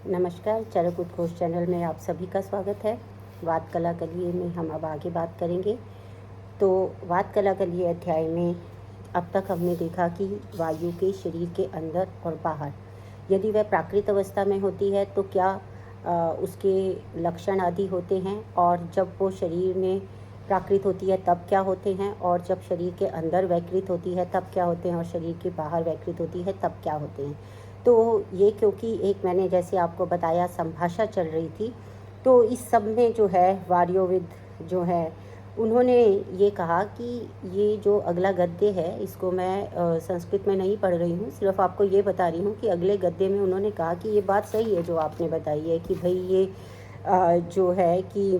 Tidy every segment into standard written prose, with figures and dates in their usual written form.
नमस्कार, चरक उद्घोष चैनल में आप सभी का स्वागत है। वात कला कलिये में हम अब आगे बात करेंगे। तो वात कला कलिये अध्याय में अब तक हमने देखा कि वायु के शरीर के अंदर और बाहर यदि वह प्राकृत अवस्था में होती है तो क्या उसके लक्षण आदि होते हैं, और जब वो शरीर में प्राकृत होती है तब क्या होते हैं, और जब शरीर के अंदर वैकृत होती है तब क्या होते हैं, और शरीर के बाहर वैकृत होती है तब क्या होते हैं। तो ये क्योंकि एक मैंने जैसे आपको बताया संभाषा चल रही थी, तो इस सब में जो है वार्योविद जो है उन्होंने ये कहा कि ये जो अगला गद्य है इसको मैं संस्कृत में नहीं पढ़ रही हूँ, सिर्फ आपको ये बता रही हूँ कि अगले गद्य में उन्होंने कहा कि ये बात सही है जो आपने बताई है कि भाई ये जो है कि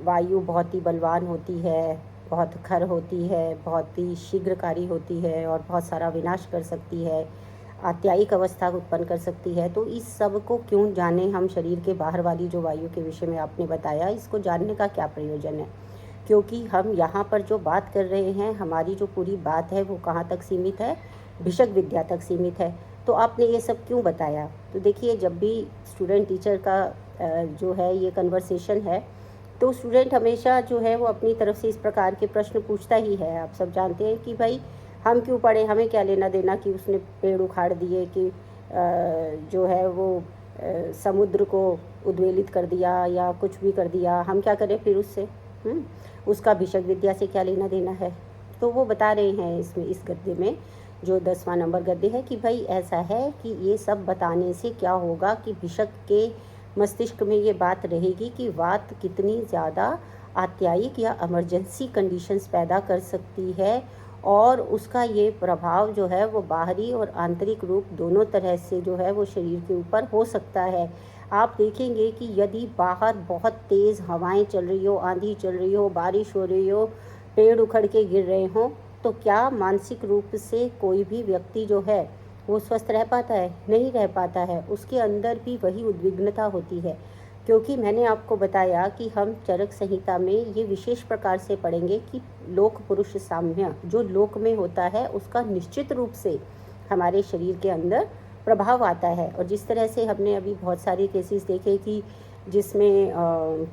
वायु बहुत ही बलवान होती है, बहुत खर होती है, बहुत ही शीघ्रकारी होती है और बहुत सारा विनाश कर सकती है, आत्यायिक अवस्था उत्पन्न कर सकती है। तो इस सब को क्यों जाने हम, शरीर के बाहर वाली जो वायु के विषय में आपने बताया, इसको जानने का क्या प्रयोजन है? क्योंकि हम यहाँ पर जो बात कर रहे हैं, हमारी जो पूरी बात है वो कहाँ तक सीमित है? भिषक विद्या तक सीमित है। तो आपने ये सब क्यों बताया? तो देखिए, जब भी स्टूडेंट टीचर का जो है ये कन्वर्सेशन है, तो स्टूडेंट हमेशा जो है वो अपनी तरफ से इस प्रकार के प्रश्न पूछता ही है। आप सब जानते हैं कि भाई हम क्यों पढ़े, हमें क्या लेना देना कि उसने पेड़ उखाड़ दिए, कि जो है वो समुद्र को उद्वेलित कर दिया या कुछ भी कर दिया, हम क्या करें फिर उससे? उसका भिषक विद्या से क्या लेना देना है? तो वो बता रहे हैं इसमें, इस गद्य में जो 10वां नंबर गद्य है, कि भाई ऐसा है कि ये सब बताने से क्या होगा कि भिषक के मस्तिष्क में ये बात रहेगी कि वात कितनी ज़्यादा आत्यायिक या इमरजेंसी कंडीशंस पैदा कर सकती है, और उसका ये प्रभाव जो है वो बाहरी और आंतरिक रूप दोनों तरह से जो है वो शरीर के ऊपर हो सकता है। आप देखेंगे कि यदि बाहर बहुत तेज़ हवाएं चल रही हो, आंधी चल रही हो, बारिश हो रही हो, पेड़ उखड़ के गिर रहे हों, तो क्या मानसिक रूप से कोई भी व्यक्ति जो है वो स्वस्थ रह पाता है? नहीं रह पाता है। उसके अंदर भी वही उद्विग्नता होती है, क्योंकि मैंने आपको बताया कि हम चरक संहिता में ये विशेष प्रकार से पढ़ेंगे कि लोक पुरुष साम्य जो लोक में होता है उसका निश्चित रूप से हमारे शरीर के अंदर प्रभाव आता है। और जिस तरह से हमने अभी बहुत सारे केसेस देखे कि जिसमें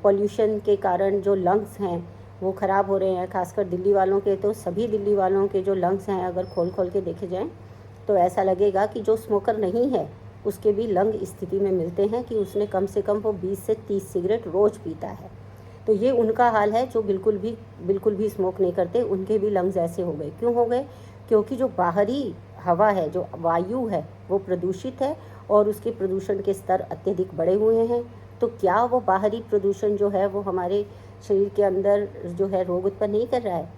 पॉल्यूशन के कारण जो लंग्स हैं वो ख़राब हो रहे हैं, खासकर दिल्ली वालों के, तो सभी दिल्ली वालों के जो लंग्स हैं अगर खोल खोल के देखे जाएं तो ऐसा लगेगा कि जो स्मोकर नहीं है उसके भी लंग स्थिति में मिलते हैं कि उसने कम से कम वो 20 से 30 सिगरेट रोज़ पीता है। तो ये उनका हाल है जो बिल्कुल भी स्मोक नहीं करते, उनके भी लंग्स ऐसे हो गए। क्यों हो गए? क्योंकि जो बाहरी हवा है, जो वायु है, वो प्रदूषित है और उसके प्रदूषण के स्तर अत्यधिक बढ़े हुए हैं। तो क्या वो बाहरी प्रदूषण जो है वो हमारे शरीर के अंदर जो है रोग उत्पन्न नहीं कर रहा है?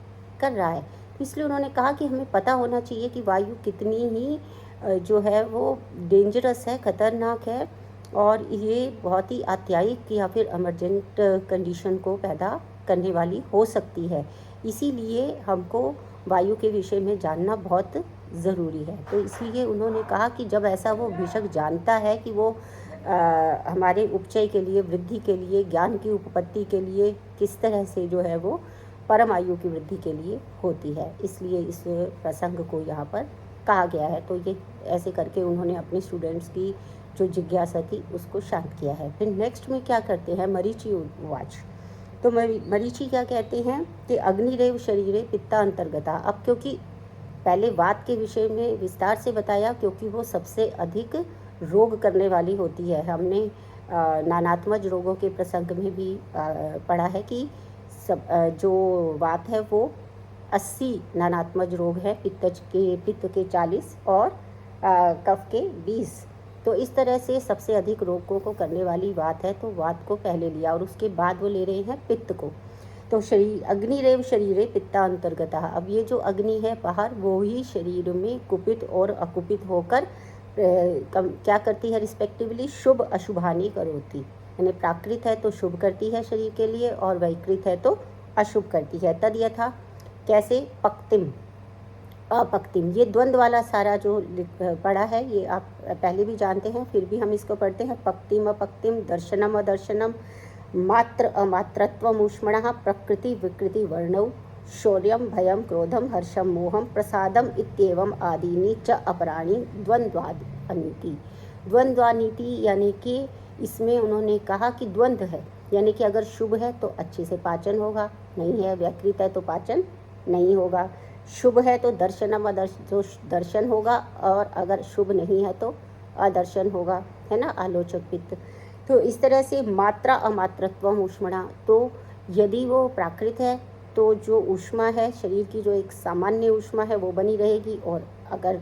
कर रहा है। इसलिए उन्होंने कहा कि हमें पता होना चाहिए कि वायु कितनी ही जो है वो डेंजरस है, ख़तरनाक है, और ये बहुत ही आत्यायिक या फिर इमरजेंट कंडीशन को पैदा करने वाली हो सकती है। इसीलिए हमको वायु के विषय में जानना बहुत ज़रूरी है। तो इसलिए उन्होंने कहा कि जब ऐसा वो भिषक जानता है कि वो हमारे उपचय के लिए, वृद्धि के लिए, ज्ञान की उपपत्ति के लिए किस तरह से जो है वो परम आयु की वृद्धि के लिए होती है, इसलिए इस प्रसंग को यहाँ पर कहा गया है। तो ये ऐसे करके उन्होंने अपने स्टूडेंट्स की जो जिज्ञासा थी उसको शांत किया है। फिर नेक्स्ट में क्या करते हैं, मरीचि उवाच। तो मरीचि क्या कहते हैं कि अग्निरेव शरीरे पित्ता अंतर्गता। अब क्योंकि पहले वात के विषय में विस्तार से बताया, क्योंकि वो सबसे अधिक रोग करने वाली होती है। हमने नानात्मज रोगों के प्रसंग में भी पढ़ा है कि सब जो वात है वो 80 नानात्मज रोग है, पित्त के 40 और कफ के 20। तो इस तरह से सबसे अधिक रोगों को करने वाली वात है, तो वात को पहले लिया और उसके बाद वो ले रहे हैं पित्त को। तो शरीर अग्निरेव शरीरे पित्ता अंतर्गता। अब ये जो अग्नि है बाहर, वो ही शरीर में कुपित और अकुपित होकर क्या करती है रिस्पेक्टिवली, शुभ अशुभानी करोति। यानी प्राकृत है तो शुभ करती है शरीर के लिए, और वैकृत है तो अशुभ करती है। तद यथा, कैसे? पक्तिम अपक्तिम। ये द्वंद्व वाला सारा जो पढ़ा है ये आप पहले भी जानते हैं, फिर भी हम इसको पढ़ते हैं। पक्तिम अपक्तिम, दर्शनम अदर्शनम, मात्र अमात्रत्वम ऊष्मणः, प्रकृति विकृति वर्णौ, शौर्यम भयम क्रोधम हर्षम मोहम प्रसादम इत्येवम आदीनि च अपराणि द्वंद्वाद अनीति। द्वंद्वा नीति यानी कि इसमें उन्होंने कहा कि द्वंद्व है, यानी कि अगर शुभ है तो अच्छे से पाचन होगा, नहीं है व्याकृत है तो पाचन नहीं होगा। शुभ है तो दर्शनम तो दर्शन होगा, और अगर शुभ नहीं है तो अदर्शन होगा, है ना, आलोचक पित्त। तो इस तरह से मात्रा अमात्रत्वम ऊष्मणा, तो यदि वो प्राकृत है तो जो ऊष्मा है शरीर की, जो एक सामान्य ऊष्मा है वो बनी रहेगी, और अगर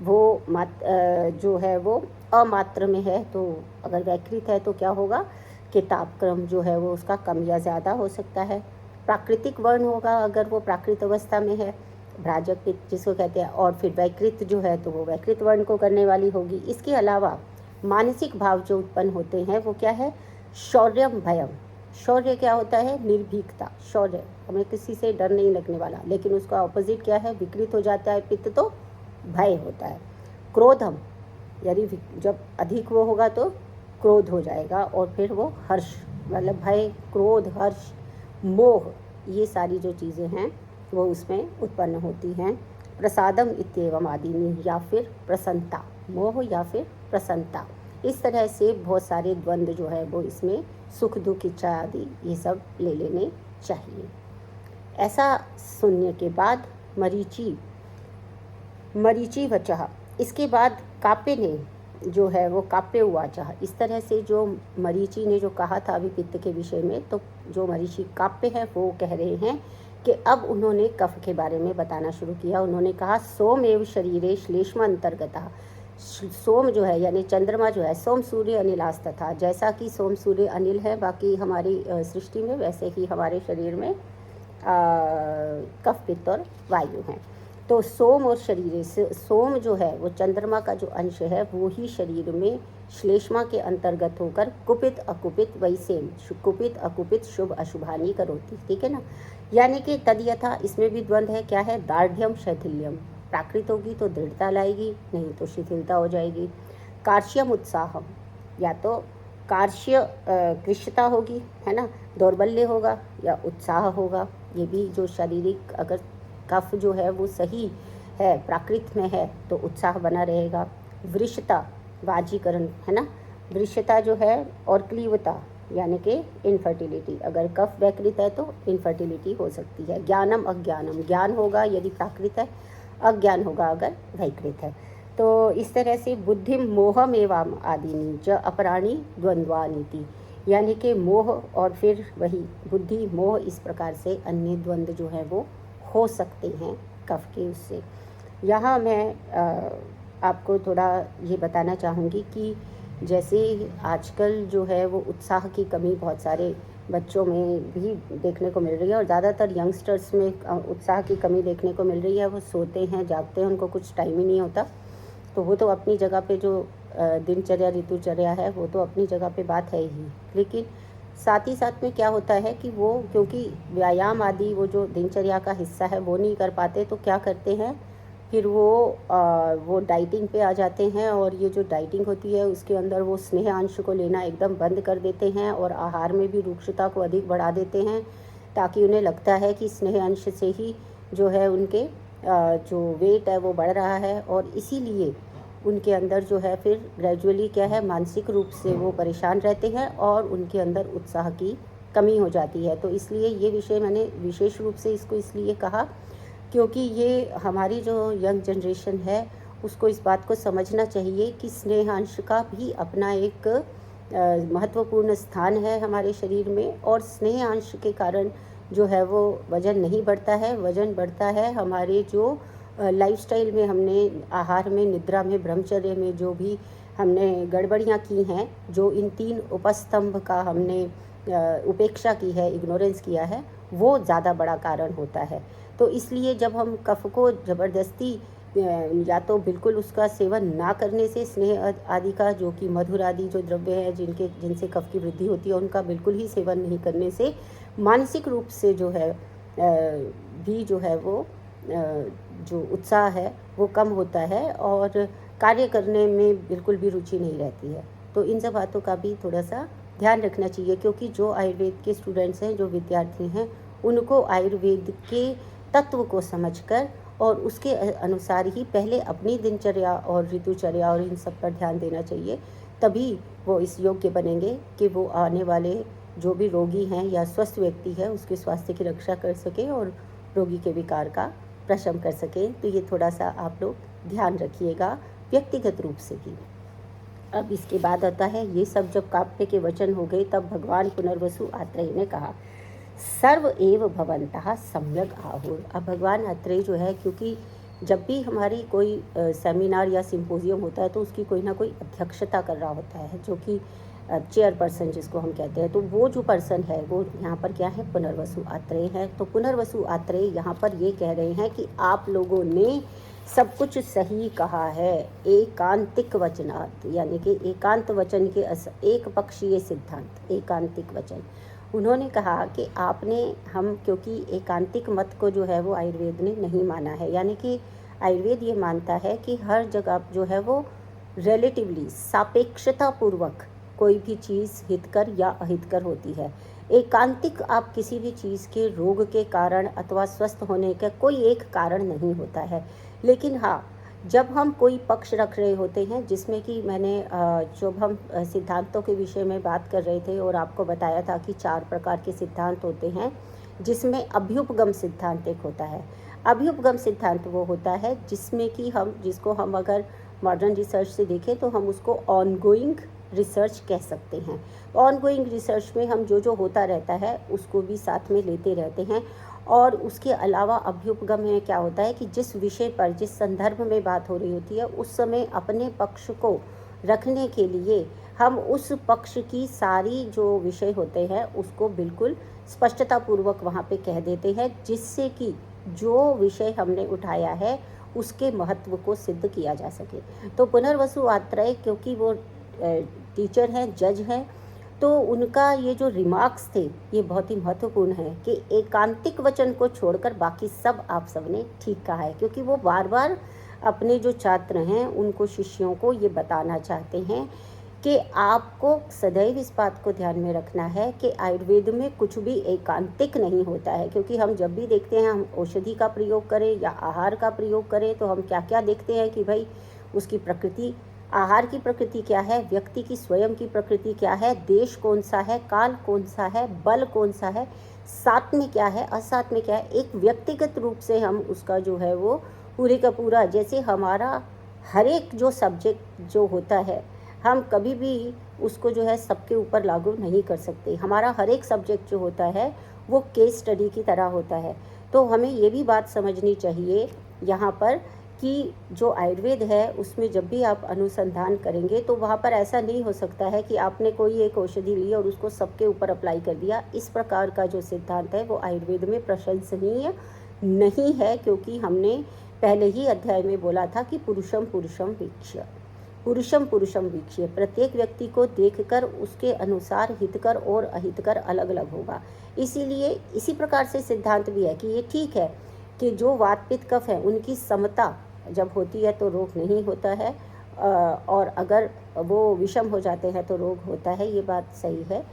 वो जो है वो अमात्र में है तो अगर वैकृत है तो क्या होगा कि तापक्रम जो है वो उसका कम या ज़्यादा हो सकता है। प्राकृतिक वर्ण होगा अगर वो प्राकृत अवस्था में है, भ्राजक पित्त जिसको कहते हैं, और फिर वैकृत जो है तो वो वैकृत वर्ण को करने वाली होगी। इसके अलावा मानसिक भाव जो उत्पन्न होते हैं वो क्या है, शौर्यम भयम। शौर्य क्या होता है, निर्भीकता, शौर्य, हमें किसी से डर नहीं लगने वाला, लेकिन उसका ऑपोजिट क्या है, विकृत हो जाता है पित्त तो भय होता है। क्रोधम, यदि जब अधिक वो होगा तो क्रोध हो जाएगा, और फिर वो हर्ष, मतलब भय, क्रोध, हर्ष, मोह, ये सारी जो चीज़ें हैं वो उसमें उत्पन्न होती हैं। प्रसादम इत्येवम आदिनी, या फिर प्रसन्नता, मोह या फिर प्रसन्नता, इस तरह से बहुत सारे द्वंद्व जो है वो इसमें सुख दुख इच्छा आदि ये सब ले लेने चाहिए। ऐसा सुनने के बाद मरीचि वचः, इसके बाद काप्य ने जो है वो काप्य उवाचः, इस तरह से जो मरीचि ने जो कहा था अभी पित्त के विषय में, तो जो मरीचि काप्य है वो कह रहे हैं कि अब उन्होंने कफ के बारे में बताना शुरू किया। उन्होंने कहा सोम एव शरीरे श्लेष्म अंतर्गतः, सोम जो है यानी चंद्रमा जो है, सोम सूर्य अनिलास तथा, जैसा कि सोम सूर्य अनिल है बाकी हमारी सृष्टि में, वैसे ही हमारे शरीर में कफ पित्त और वायु हैं। तो सोम और शरीर से, सोम जो है वो चंद्रमा का जो अंश है वो ही शरीर में श्लेष्मा के अंतर्गत होकर कुपित अकुपित वैसेम, कुपित अकुपित शुभ अशुभानी करोती, ठीक है ना। यानी कि तद यथा, इसमें भी द्वंद्व है, क्या है, दार्ढ्यम शैथिल्यम, प्राकृत होगी तो दृढ़ता लाएगी, नहीं तो शिथिलता हो जाएगी। कार्श्यम उत्साहम, या तो कार्श्य कृष्यता होगी, है ना, दौर्बल्य होगा, या उत्साह होगा। ये भी जो शारीरिक अगर कफ जो है वो सही है, प्राकृत में है तो उत्साह बना रहेगा। वृषता, वाजीकरण, है ना, वृषता जो है, और क्लीवता यानी कि इनफर्टिलिटी, अगर कफ वैकृत है तो इनफर्टिलिटी हो सकती है। ज्ञानम अज्ञानम, ज्ञान होगा यदि प्राकृत है, अज्ञान होगा अगर वैकृत है। तो इस तरह से बुद्धिम मोहम एवं आदिनी च अपराणी द्वंद्वानीति, यानी कि मोह और फिर वही बुद्धि मोह, इस प्रकार से अन्य द्वंद्व जो है वो हो सकते हैं कफ के उससे। यहाँ मैं आपको थोड़ा ये बताना चाहूँगी कि जैसे आजकल जो है वो उत्साह की कमी बहुत सारे बच्चों में भी देखने को मिल रही है, और ज़्यादातर यंगस्टर्स में उत्साह की कमी देखने को मिल रही है। वो सोते हैं जागते हैं, उनको कुछ टाइम ही नहीं होता। तो वो तो अपनी जगह पे जो दिनचर्या ऋतुचर्या है वो तो अपनी जगह पे बात है ही, लेकिन साथ ही साथ में क्या होता है कि वो क्योंकि व्यायाम आदि वो जो दिनचर्या का हिस्सा है वो नहीं कर पाते, तो क्या करते हैं फिर वो डाइटिंग पे आ जाते हैं, और ये जो डाइटिंग होती है उसके अंदर वो स्नेह अंश को लेना एकदम बंद कर देते हैं, और आहार में भी रूक्षता को अधिक बढ़ा देते हैं, ताकि उन्हें लगता है कि स्नेह अंश से ही जो है उनके जो वेट है वो बढ़ रहा है, और इसीलिए उनके अंदर जो है फिर ग्रेजुअली क्या है, मानसिक रूप से वो परेशान रहते हैं और उनके अंदर उत्साह की कमी हो जाती है। तो इसलिए ये विषय मैंने विशेष रूप से इसको इसलिए कहा क्योंकि ये हमारी जो यंग जनरेशन है उसको इस बात को समझना चाहिए कि स्नेहांश का भी अपना एक महत्वपूर्ण स्थान है हमारे शरीर में, और स्नेहांश के कारण जो है वो वज़न नहीं बढ़ता है, वज़न बढ़ता है हमारे जो लाइफस्टाइल में हमने आहार में, निद्रा में, ब्रह्मचर्य में जो भी हमने गड़बड़ियाँ की हैं, जो इन 3 उपस्तंभ का हमने उपेक्षा की है, इग्नोरेंस किया है, वो ज़्यादा बड़ा कारण होता है। तो इसलिए जब हम कफ को ज़बरदस्ती या तो बिल्कुल उसका सेवन ना करने से, स्नेह आदि का जो कि मधुर आदि जो द्रव्य है जिनसे कफ की वृद्धि होती है उनका बिल्कुल ही सेवन नहीं करने से मानसिक रूप से जो है भी जो है वो जो उत्साह है वो कम होता है, और कार्य करने में बिल्कुल भी रुचि नहीं रहती है। तो इन सब बातों का भी थोड़ा सा ध्यान रखना चाहिए, क्योंकि जो आयुर्वेद के स्टूडेंट्स हैं, जो विद्यार्थी हैं, उनको आयुर्वेद के तत्व को समझकर और उसके अनुसार ही पहले अपनी दिनचर्या और ऋतुचर्या और इन सब पर ध्यान देना चाहिए। तभी वो इस योग्य बनेंगे कि वो आने वाले जो भी रोगी हैं या स्वस्थ व्यक्ति है उसके स्वास्थ्य की रक्षा कर सकें और रोगी के विकार का प्रशम कर सकें। तो ये थोड़ा सा आप लोग ध्यान रखिएगा व्यक्तिगत रूप से भी। अब इसके बाद आता है, ये सब जब काव्य के वचन हो गए तब भगवान पुनर्वसु आत्रेय ने कहा, सर्व एव भवन्तः सम्यक आहुर। अब भगवान आत्रेय जो है, क्योंकि जब भी हमारी कोई सेमिनार या सिंपोजियम होता है तो उसकी कोई ना कोई अध्यक्षता कर रहा होता है, जो कि चेयरपर्सन जिसको हम कहते हैं। तो वो जो पर्सन है वो यहाँ पर क्या है, पुनर्वसु आत्रेय है। तो पुनर्वसु आत्रेय यहाँ पर ये कह रहे हैं कि आप लोगों ने सब कुछ सही कहा है। एकांतिक वचनात्, यानी कि एकांत वचन के एक पक्षीय सिद्धांत, एकांतिक वचन। उन्होंने कहा कि आपने क्योंकि एकांतिक मत को जो है वो आयुर्वेद ने नहीं माना है, यानी कि आयुर्वेद ये मानता है कि हर जगह जो है वो रिलेटिवली सापेक्षता पूर्वक कोई भी चीज़ हितकर या अहितकर होती है। एकांतिक आप किसी भी चीज़ के रोग के कारण अथवा स्वस्थ होने का कोई एक कारण नहीं होता है। लेकिन हाँ, जब हम कोई पक्ष रख रहे होते हैं, जिसमें कि मैंने जब हम सिद्धांतों के विषय में बात कर रहे थे और आपको बताया था कि 4 प्रकार के सिद्धांत होते हैं, जिसमें अभ्युपगम सिद्धांत एक होता है। अभ्युपगम सिद्धांत वो होता है जिसको हम अगर मॉडर्न रिसर्च से देखें तो हम उसको ऑनगोइंग रिसर्च कह सकते हैं। ऑनगोइंग रिसर्च में हम जो होता रहता है उसको भी साथ में लेते रहते हैं। और उसके अलावा अभ्युपगम में क्या होता है कि जिस विषय पर, जिस संदर्भ में बात हो रही होती है, उस समय अपने पक्ष को रखने के लिए हम उस पक्ष की सारी जो विषय होते हैं उसको बिल्कुल स्पष्टतापूर्वक वहाँ पे कह देते हैं, जिससे कि जो विषय हमने उठाया है उसके महत्व को सिद्ध किया जा सके। तो पुनर्वसु आत्रेय क्योंकि वो टीचर हैं, जज हैं, तो उनका ये जो रिमार्क्स थे ये बहुत ही महत्वपूर्ण है कि एकांतिक वचन को छोड़कर बाकी सब आप सबने ठीक कहा है, क्योंकि वो बार बार अपने जो छात्र हैं उनको, शिष्यों को ये बताना चाहते हैं कि आपको सदैव इस बात को ध्यान में रखना है कि आयुर्वेद में कुछ भी एकांतिक नहीं होता है। क्योंकि हम जब भी देखते हैं, हम औषधि का प्रयोग करें या आहार का प्रयोग करें, तो हम क्या क्या देखते हैं कि भाई उसकी प्रकृति, आहार की प्रकृति क्या है, व्यक्ति की स्वयं की प्रकृति क्या है, देश कौन सा है, काल कौन सा है, बल कौन सा है, साथ में क्या है, असाथ में क्या है। एक व्यक्तिगत रूप से हम उसका जो है वो पूरे का पूरा, जैसे हमारा हर एक जो सब्जेक्ट जो होता है, हम कभी भी उसको जो है सबके ऊपर लागू नहीं कर सकते। हमारा हर एक सब्जेक्ट जो होता है वो केस स्टडी की तरह होता है। तो हमें ये भी बात समझनी चाहिए यहाँ पर कि जो आयुर्वेद है उसमें जब भी आप अनुसंधान करेंगे तो वहाँ पर ऐसा नहीं हो सकता है कि आपने कोई एक औषधि ली और उसको सबके ऊपर अप्लाई कर दिया। इस प्रकार का जो सिद्धांत है वो आयुर्वेद में प्रशंसनीय नहीं है, क्योंकि हमने पहले ही अध्याय में बोला था कि पुरुषम पुरुषम वीक्ष्य, पुरुषम पुरुषम वीक्ष्य, प्रत्येक व्यक्ति को देखकर उसके अनुसार हितकर और अहितकर अलग अलग होगा। इसीलिए इसी प्रकार से सिद्धांत भी है कि ये ठीक है कि जो वात पित्त कफ है उनकी समता जब होती है तो रोग नहीं होता है, और अगर वो विषम हो जाते हैं तो रोग होता है, ये बात सही है।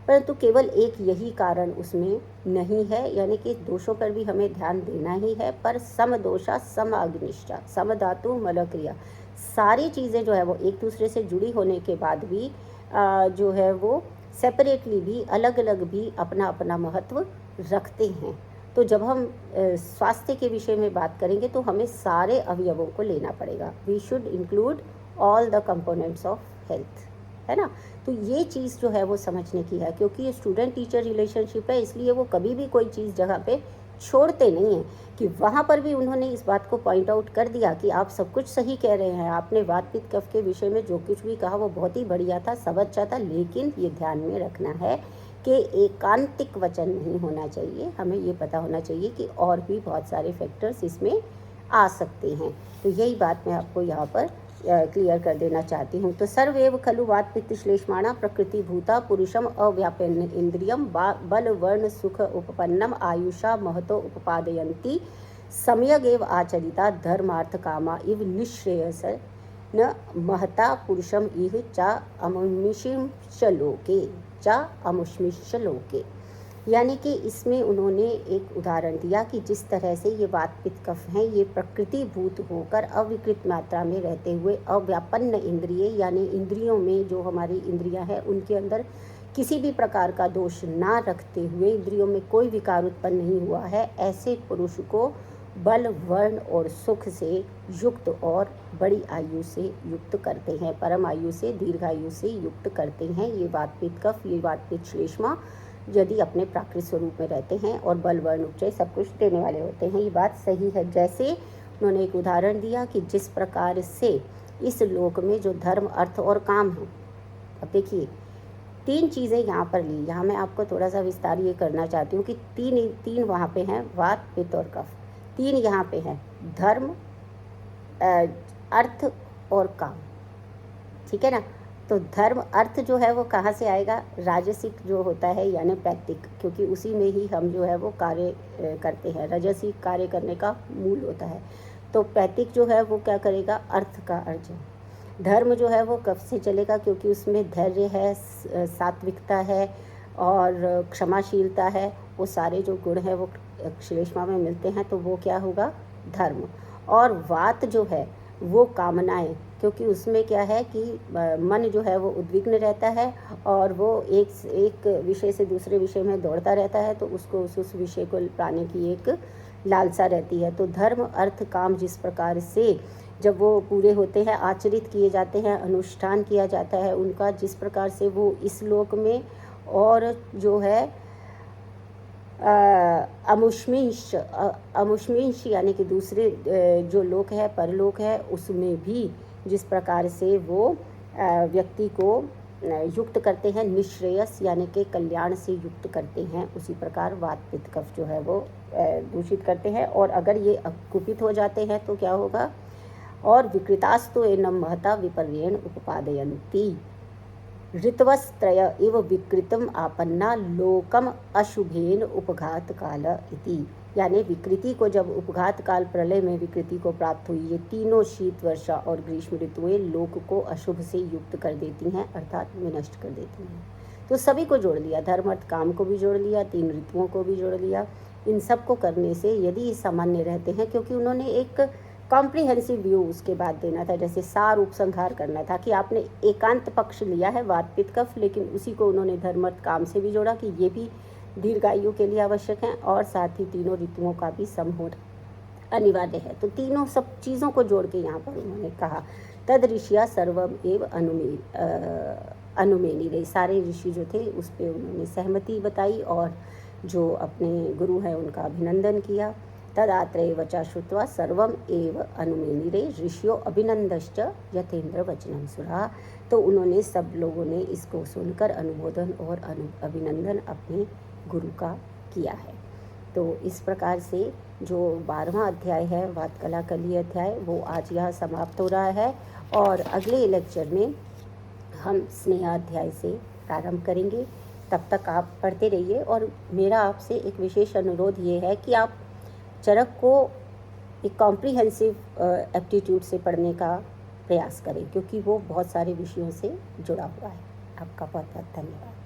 परंतु केवल एक यही कारण उसमें नहीं है, यानी कि दोषों पर भी हमें ध्यान देना ही है, पर सम दोषा सम अग्निष्ठा सम धातु मल क्रिया, सारी चीज़ें जो है वो एक दूसरे से जुड़ी होने के बाद भी जो है वो सेपरेटली भी, अलग अलग भी अपना अपना महत्व रखते हैं। तो जब हम स्वास्थ्य के विषय में बात करेंगे तो हमें सारे अवयवों को लेना पड़ेगा। We should include all the components of health, है ना। तो ये चीज़ जो है वो समझने की है, क्योंकि ये स्टूडेंट टीचर रिलेशनशिप है, इसलिए वो कभी भी कोई चीज़ जगह पे छोड़ते नहीं हैं। कि वहाँ पर भी उन्होंने इस बात को पॉइंट आउट कर दिया कि आप सब कुछ सही कह रहे हैं, आपने वात पित्त कफ के विषय में जो कुछ भी कहा वो बहुत ही बढ़िया था, सब अच्छा था, लेकिन ये ध्यान में रखना है कि एकांतिक वचन नहीं होना चाहिए। हमें ये पता होना चाहिए कि और भी बहुत सारे फैक्टर्स इसमें आ सकते हैं। तो यही बात मैं आपको यहाँ पर क्लियर कर देना चाहती हूँ। तो सर्वेव खलु वात पित्त श्लेष्माणा प्रकृति भूता पुरुषम अव्यापन्न इंद्रियम बल वर्ण सुख उपपन्नम आयुषा महतो उपपादयन्ति सम्यगेव आचरिता धर्मार्थ कामा इव निःश्रेयस न महता पुरुषम इह चा अमुष्मिश्च लोके, चा अमुष्मिश्च लोके। यानी कि इसमें उन्होंने एक उदाहरण दिया कि जिस तरह से ये वात पित्त कफ हैं, ये प्रकृतिभूत होकर अविकृत मात्रा में रहते हुए अव्यापन्न इंद्रिय, यानी इंद्रियों में जो हमारी इंद्रियां हैं उनके अंदर किसी भी प्रकार का दोष ना रखते हुए, इंद्रियों में कोई विकार उत्पन्न नहीं हुआ है, ऐसे पुरुष को बल, वर्ण और सुख से युक्त और बड़ी आयु से युक्त करते हैं, परम आयु से, दीर्घायु से युक्त करते हैं। ये वात पित्त कफ, ये वात पित्त श्लेष्मा यदि अपने प्राकृत स्वरूप में रहते हैं और बल, वर्ण, उपचय सब कुछ देने वाले होते हैं। ये बात सही है। जैसे उन्होंने एक उदाहरण दिया कि जिस प्रकार से इस लोक में जो धर्म, अर्थ और काम है, अब देखिए 3 चीज़ें यहाँ पर ली। यहाँ मैं आपको थोड़ा सा विस्तार ये करना चाहती हूँ कि तीन वहाँ पे हैं, वात, पित्त और कफ। 3 यहाँ पे हैं, धर्म, अर्थ और काम, ठीक है ना। तो धर्म, अर्थ जो है वो कहाँ से आएगा? राजसिक जो होता है यानी पैतृक, क्योंकि उसी में ही हम जो है वो कार्य करते हैं। राजसिक कार्य करने का मूल होता है। तो पैतृक जो है वो क्या करेगा? अर्थ का अर्जन। धर्म जो है वो कफ से चलेगा, क्योंकि उसमें धैर्य है, सात्विकता है और क्षमाशीलता है। वो सारे जो गुण हैं वो श्लेष्मा में मिलते हैं, तो वो क्या होगा? धर्म। और वात जो है वो कामनाएं, क्योंकि उसमें क्या है कि मन जो है वो उद्विग्न रहता है और वो एक विषय से दूसरे विषय में दौड़ता रहता है, तो उसको उस विषय को पाने की एक लालसा रहती है। तो धर्म, अर्थ, काम जिस प्रकार से जब वो पूरे होते हैं, आचरित किए जाते हैं, अनुष्ठान किया जाता है उनका, जिस प्रकार से वो इस लोक में और जो है अमुष्मिंश यानी कि दूसरे जो लोक है, परलोक है, उसमें भी जिस प्रकार से वो व्यक्ति को युक्त करते हैं, निश्रेयस यानी कि कल्याण से युक्त करते हैं, उसी प्रकार वात, पित्त, कफ जो है वो दूषित करते हैं। और अगर ये कुपित हो जाते हैं तो क्या होगा? और विकृतास्तु एनम महता विपर्येण उपपादयन्ति, ऋतवस्त्रय इव विकृतम आपन्ना लोकम अशुभेन उपघात काल इति, यानी विकृति को जब उपघात काल प्रलय में विकृति को प्राप्त हुई, ये तीनों शीत, वर्षा और ग्रीष्म ऋतुएं लोक को अशुभ से युक्त कर देती हैं, अर्थात विनष्ट कर देती हैं। तो सभी को जोड़ लिया, धर्म, अर्थ, काम को भी जोड़ लिया, 3 ऋतुओं को भी जोड़ लिया। इन सब को करने से यदि सामान्य रहते हैं, क्योंकि उन्होंने एक कॉम्प्रिहेंसिव व्यू उसके बाद देना था, जैसे सार उपसंहार करना था कि आपने एकांत पक्ष लिया है वात, पित्त, कफ, लेकिन उसी को उन्होंने धर्म, अर्थ, काम से भी जोड़ा कि ये भी दीर्घायु के लिए आवश्यक हैं और साथ ही तीनों ऋतुओं का भी समहोर अनिवार्य है। तो तीनों सब चीज़ों को जोड़ के यहाँ पर उन्होंने कहा, तद ऋषिया सर्वम एव अनुमेनि रहे, सारे ऋषि जो थे उस पर उन्होंने सहमति बताई और जो अपने गुरु हैं उनका अभिनंदन किया। तदात्रय वचा श्रुत्वा सर्वम एव अनुमेनिरे ऋषियों अभिनंदश्च यथेंद्र वचनम सुरा। तो उन्होंने, सब लोगों ने इसको सुनकर अनुमोदन और अभिनंदन अपने गुरु का किया है। तो इस प्रकार से जो 12वां अध्याय है वात कला कली अध्याय, वो आज यहाँ समाप्त हो रहा है और अगले लेक्चर में हम स्नेहाध्याय से प्रारंभ करेंगे। तब तक आप पढ़ते रहिए और मेरा आपसे एक विशेष अनुरोध ये है कि आप चरक को एक कॉम्प्रिहेंसिव एप्टीट्यूड से पढ़ने का प्रयास करें, क्योंकि वो बहुत सारे विषयों से जुड़ा हुआ है। आपका बहुत बहुत धन्यवाद।